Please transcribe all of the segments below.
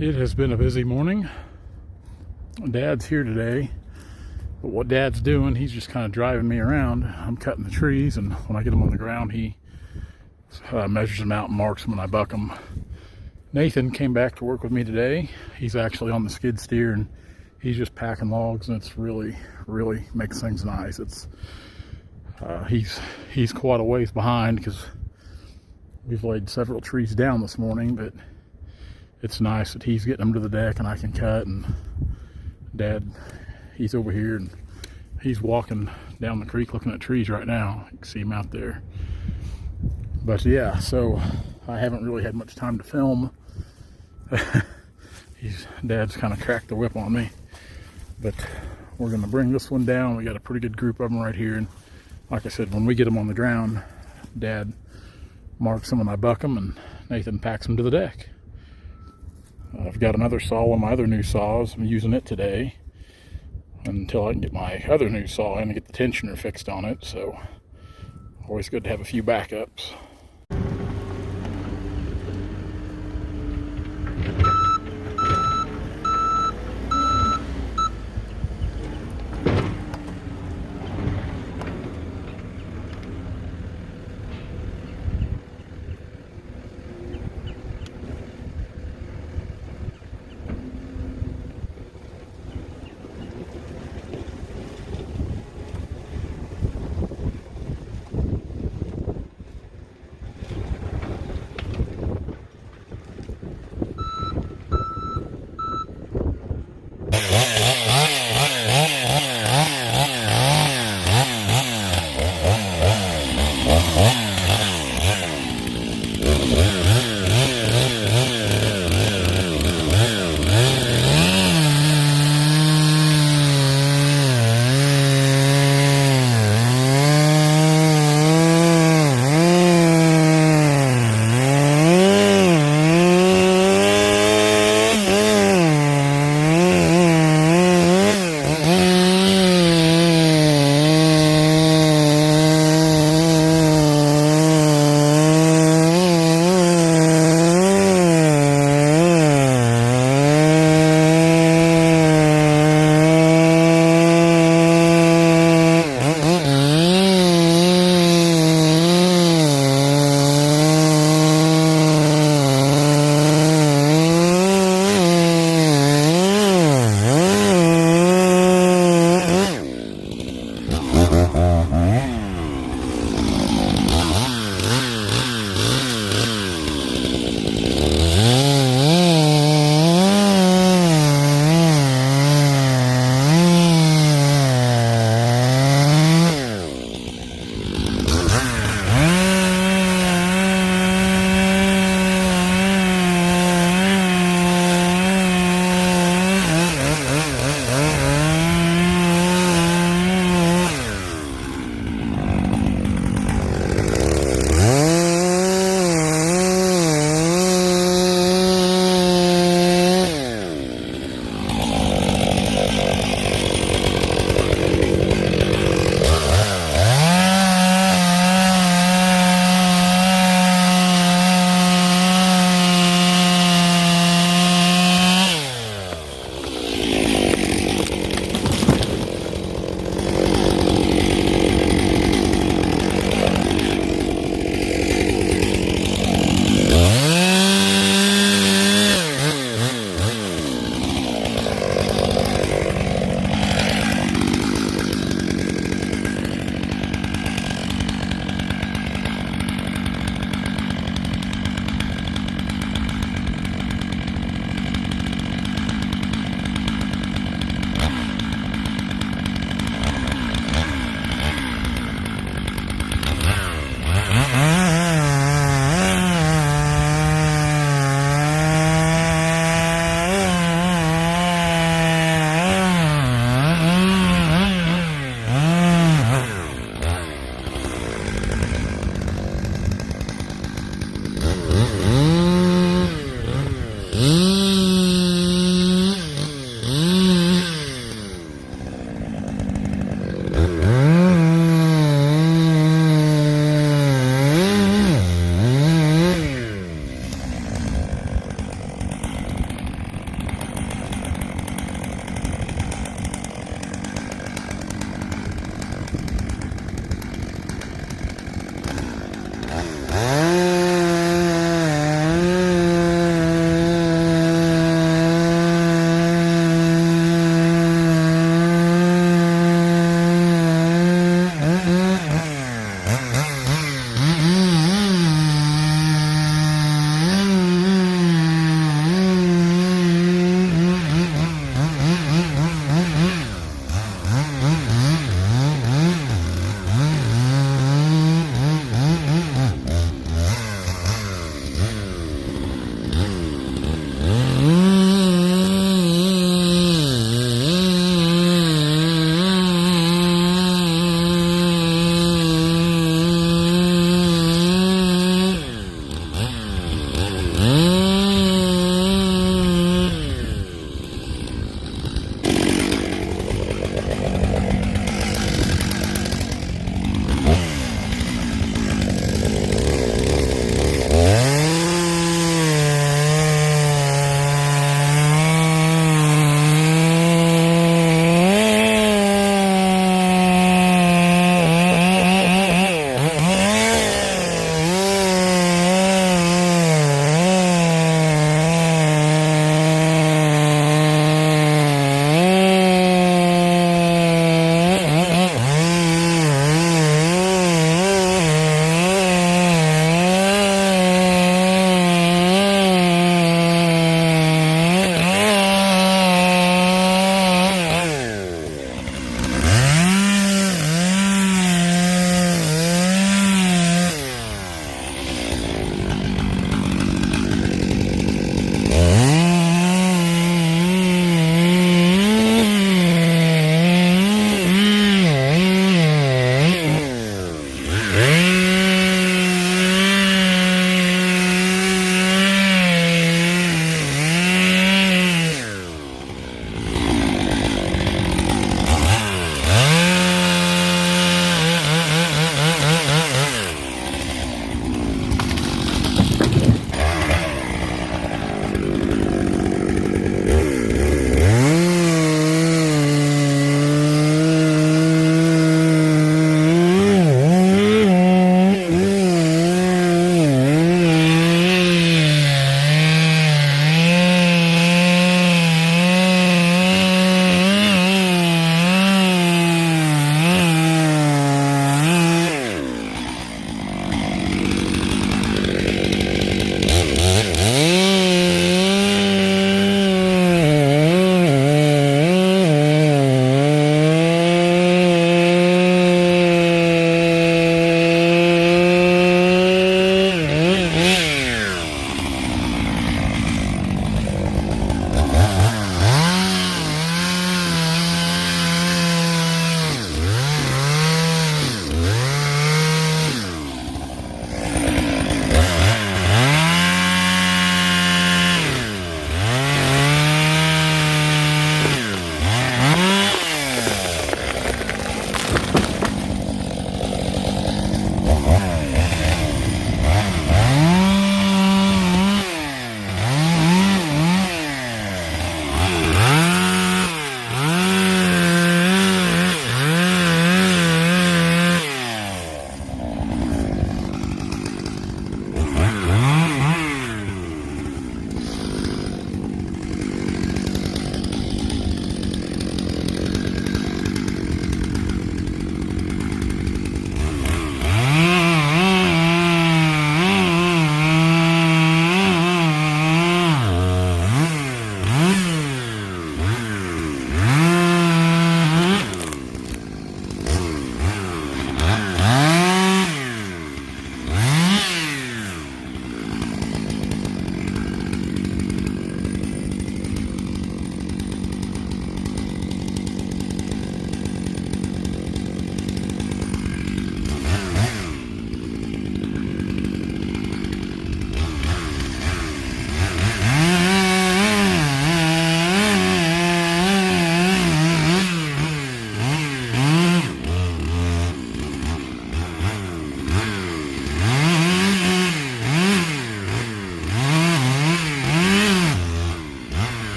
It has been a busy morning. Dad's here today, but what Dad's doing, he's just kind of driving me around. I'm cutting the trees, and when I get them on the ground, he measures them out and marks them, and I buck them. Nathan came back to work with me today. He's actually on the skid steer, and he's just packing logs, and it's really makes things nice. It's he's quite a ways behind because we've laid several trees down this morning, but it's nice that he's getting them to the deck and I can cut. And Dad, he's over here and he's walking down the creek looking at trees right now. You can see him out there. But yeah, so I haven't really had much time to film. Dad's kind of cracked the whip on me, but we're gonna bring this one down. We got a pretty good group of them right here, and like I said, when we get them on the ground, Dad marks them and I buck them, and Nathan packs them to the deck. I've got another saw, one of my other new saws. I'm using it today until I can get my other new saw in and get the tensioner fixed on it. So always good to have a few backups.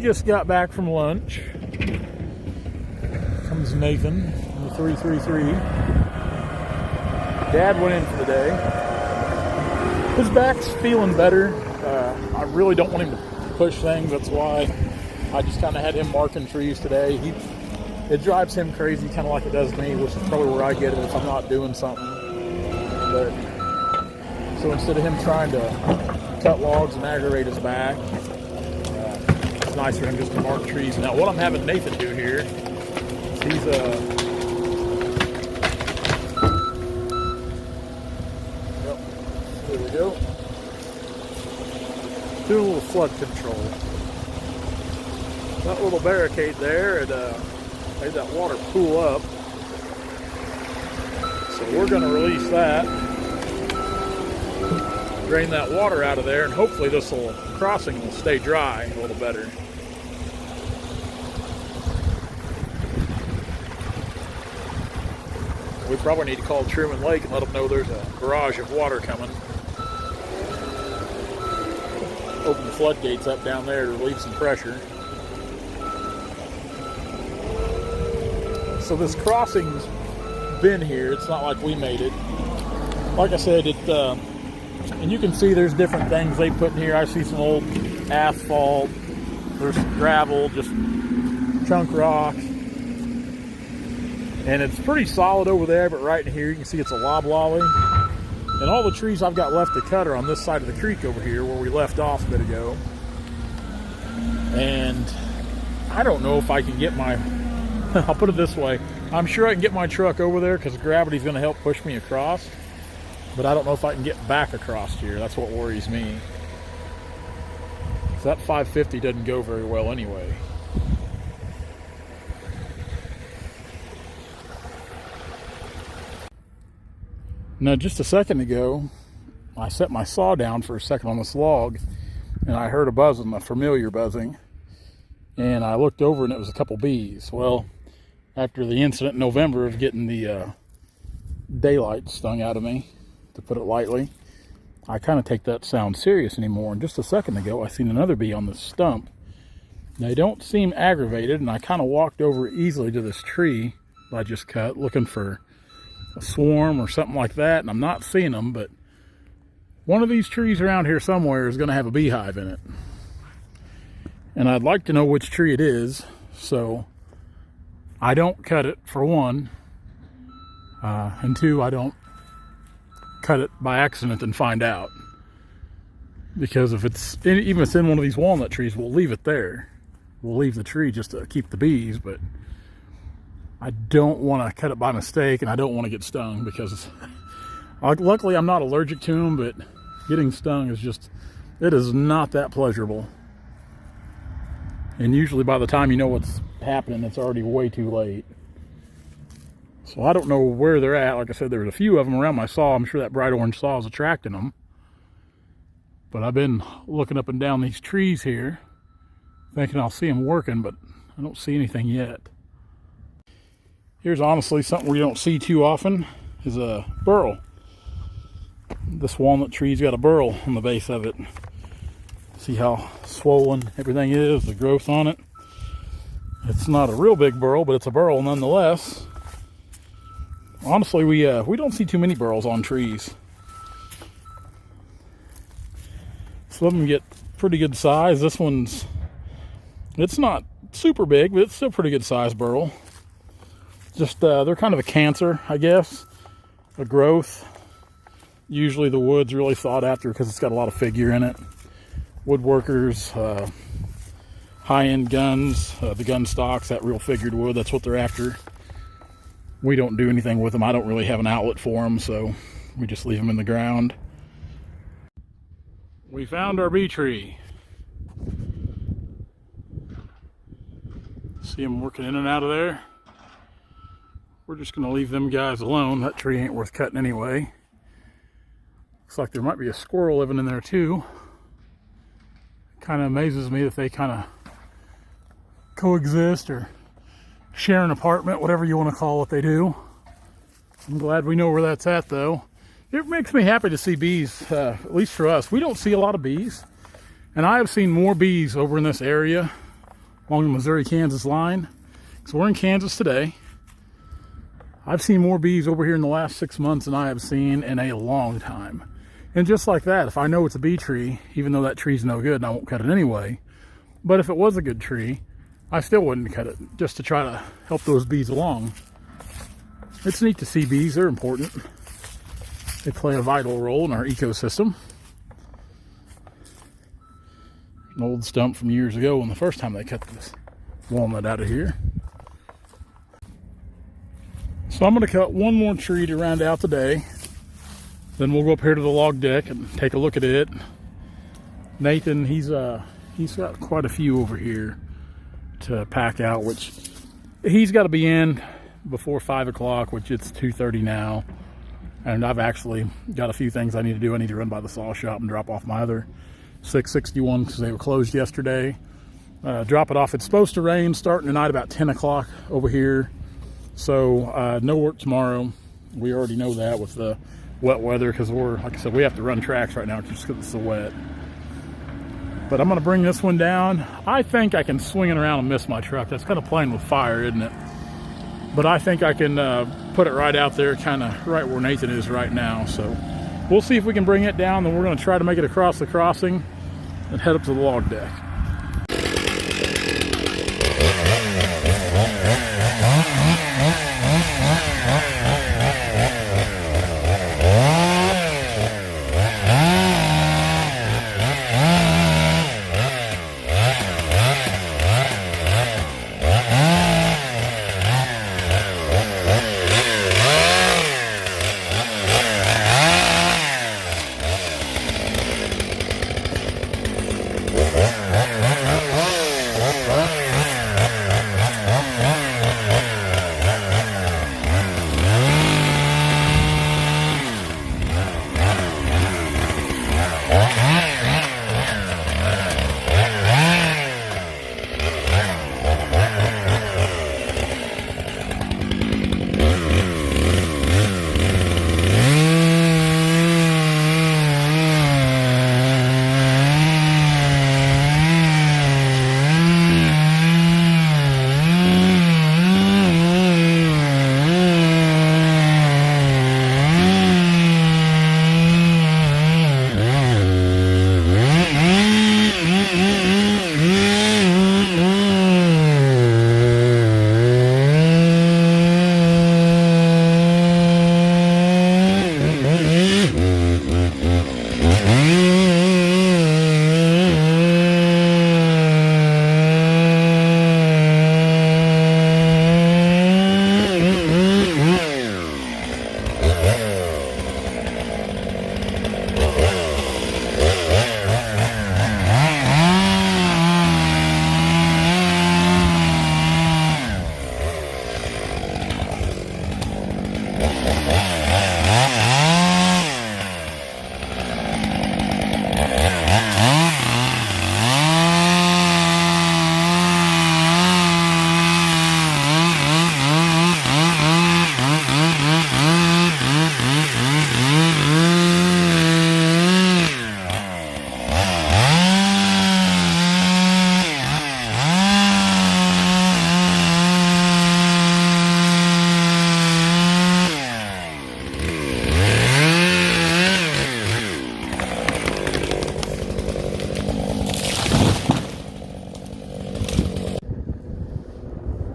just got back from lunch. Comes Nathan in the 333. Dad went in for the day. His back's feeling better. I really don't want him to push things. That's why I just kind of had him marking trees today. It drives him crazy, kind of like it does me, which is probably where I get it if I'm not doing something. But so instead of him trying to cut logs and aggravate his back, it's nice for him just to mark trees. Now, what I'm having Nathan do here is he's yep, there we go. Do a little flood control. That little barricade there, it made that water pool up. So we're going to release that, drain that water out of there, and hopefully this crossing will stay dry a little better. We probably need to call Truman Lake and let them know there's a barrage of water coming. Open the floodgates up down there to relieve some pressure. So this crossing's been here. It's not like we made it. Like I said, and you can see there's different things they put in here. I see some old asphalt. There's some gravel, just chunk rock. And it's pretty solid over there, but right in here you can see it's a loblolly. And all the trees I've got left to cut are on this side of the creek over here where we left off a bit ago. And I don't know if I can get my, I'll put it this way, I'm sure I can get my truck over there because gravity's going to help push me across. But I don't know if I can get back across here. That's what worries me. So that 550 doesn't go very well anyway. Now, just a second ago, I set my saw down for a second on this log, and I heard a buzzing, a familiar buzzing, and I looked over and it was a couple bees. Well, after the incident in November of getting the daylight stung out of me, to put it lightly, I kind of take that sound serious anymore. And just a second ago, I seen another bee on this stump. They don't seem aggravated, and I kind of walked over easily to this tree that I just cut, looking for a swarm or something like that, and I'm not seeing them, but one of these trees around here somewhere is going to have a beehive in it. And I'd like to know which tree it is, so I don't cut it, for one, and two, I don't cut it by accident and find out. Because if it's, even if it's in one of these walnut trees, we'll leave it there. We'll leave the tree just to keep the bees, but I don't want to cut it by mistake, and I don't want to get stung because luckily I'm not allergic to them, but getting stung is just, it is not that pleasurable. And usually by the time you know what's happening, it's already way too late. So I don't know where they're at. Like I said, there's a few of them around my saw. I'm sure that bright orange saw is attracting them. But I've been looking up and down these trees here, thinking I'll see them working, but I don't see anything yet. Here's honestly something we don't see too often, is a burl. This walnut tree's got a burl on the base of it. See how swollen everything is, the growth on it. It's not a real big burl, but it's a burl nonetheless. Honestly, we don't see too many burls on trees. Some of them get pretty good size. This one's, it's not super big, but it's still pretty good size burl. Just, they're kind of a cancer, I guess, a growth. Usually the wood's really sought after because it's got a lot of figure in it. Woodworkers, high-end guns, the gun stocks, that real figured wood, that's what they're after. We don't do anything with them. I don't really have an outlet for them, so we just leave them in the ground. We found our bee tree. See them working in and out of there. We're just going to leave them guys alone. That tree ain't worth cutting anyway. Looks like there might be a squirrel living in there too. Kind of amazes me that they kind of coexist or share an apartment, whatever you want to call what they do. I'm glad we know where that's at though. It makes me happy to see bees, at least for us. We don't see a lot of bees. And I have seen more bees over in this area along the Missouri-Kansas line. So we're in Kansas today. I've seen more bees over here in the last 6 months than I have seen in a long time. And just like that, if I know it's a bee tree, even though that tree's no good and I won't cut it anyway, but if it was a good tree, I still wouldn't cut it, just to try to help those bees along. It's neat to see bees. They're important. They play a vital role in our ecosystem. An old stump from years ago when the first time they cut this walnut out of here. So I'm going to cut one more tree to round out the day. Then we'll go up here to the log deck and take a look at it. Nathan, he's got quite a few over here to pack out, which he's got to be in before 5 o'clock, which it's 2:30 now. And I've actually got a few things I need to do. I need to run by the saw shop and drop off my other 661 because they were closed yesterday. Drop it off. It's supposed to rain starting tonight about 10 o'clock over here. So no work tomorrow. We already know that with the wet weather because like I said, we have to run tracks right now just because it's so wet. But I'm going to bring this one down. I think I can swing it around and miss my truck. That's kind of playing with fire, isn't it? But I think I can put it right out there, kind of right where Nathan is right now. So we'll see if we can bring it down. Then we're going to try to make it across the crossing and head up to the log deck.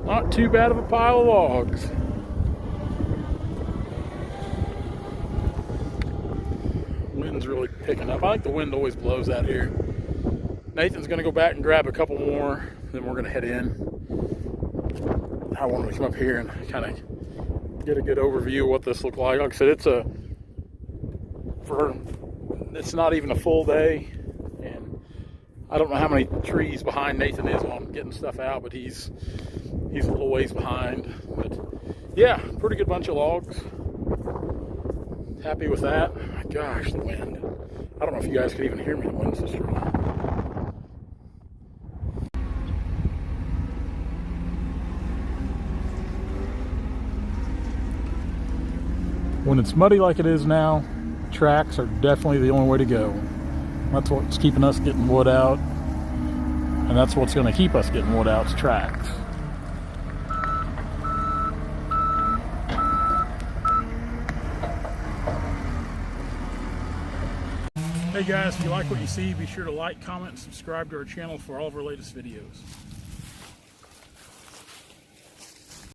Not too bad of a pile of logs. Wind's really picking up. I think the wind always blows out here. Nathan's going to go back and grab a couple more, then we're going to head in. I wanted to come up here and kind of get a good overview of what this looked like. Like I said, it's not even a full day, and I don't know how many trees behind Nathan is while I'm getting stuff out, but he's a little ways behind. But yeah, pretty good bunch of logs. Happy with that. Gosh, the wind. I don't know if you guys could even hear me. The wind's so strong. When it's muddy like it is now, tracks are definitely the only way to go. That's what's keeping us getting wood out. And that's what's going to keep us getting wood out, is tracks. Hey guys, if you like what you see, be sure to like, comment, and subscribe to our channel for all of our latest videos.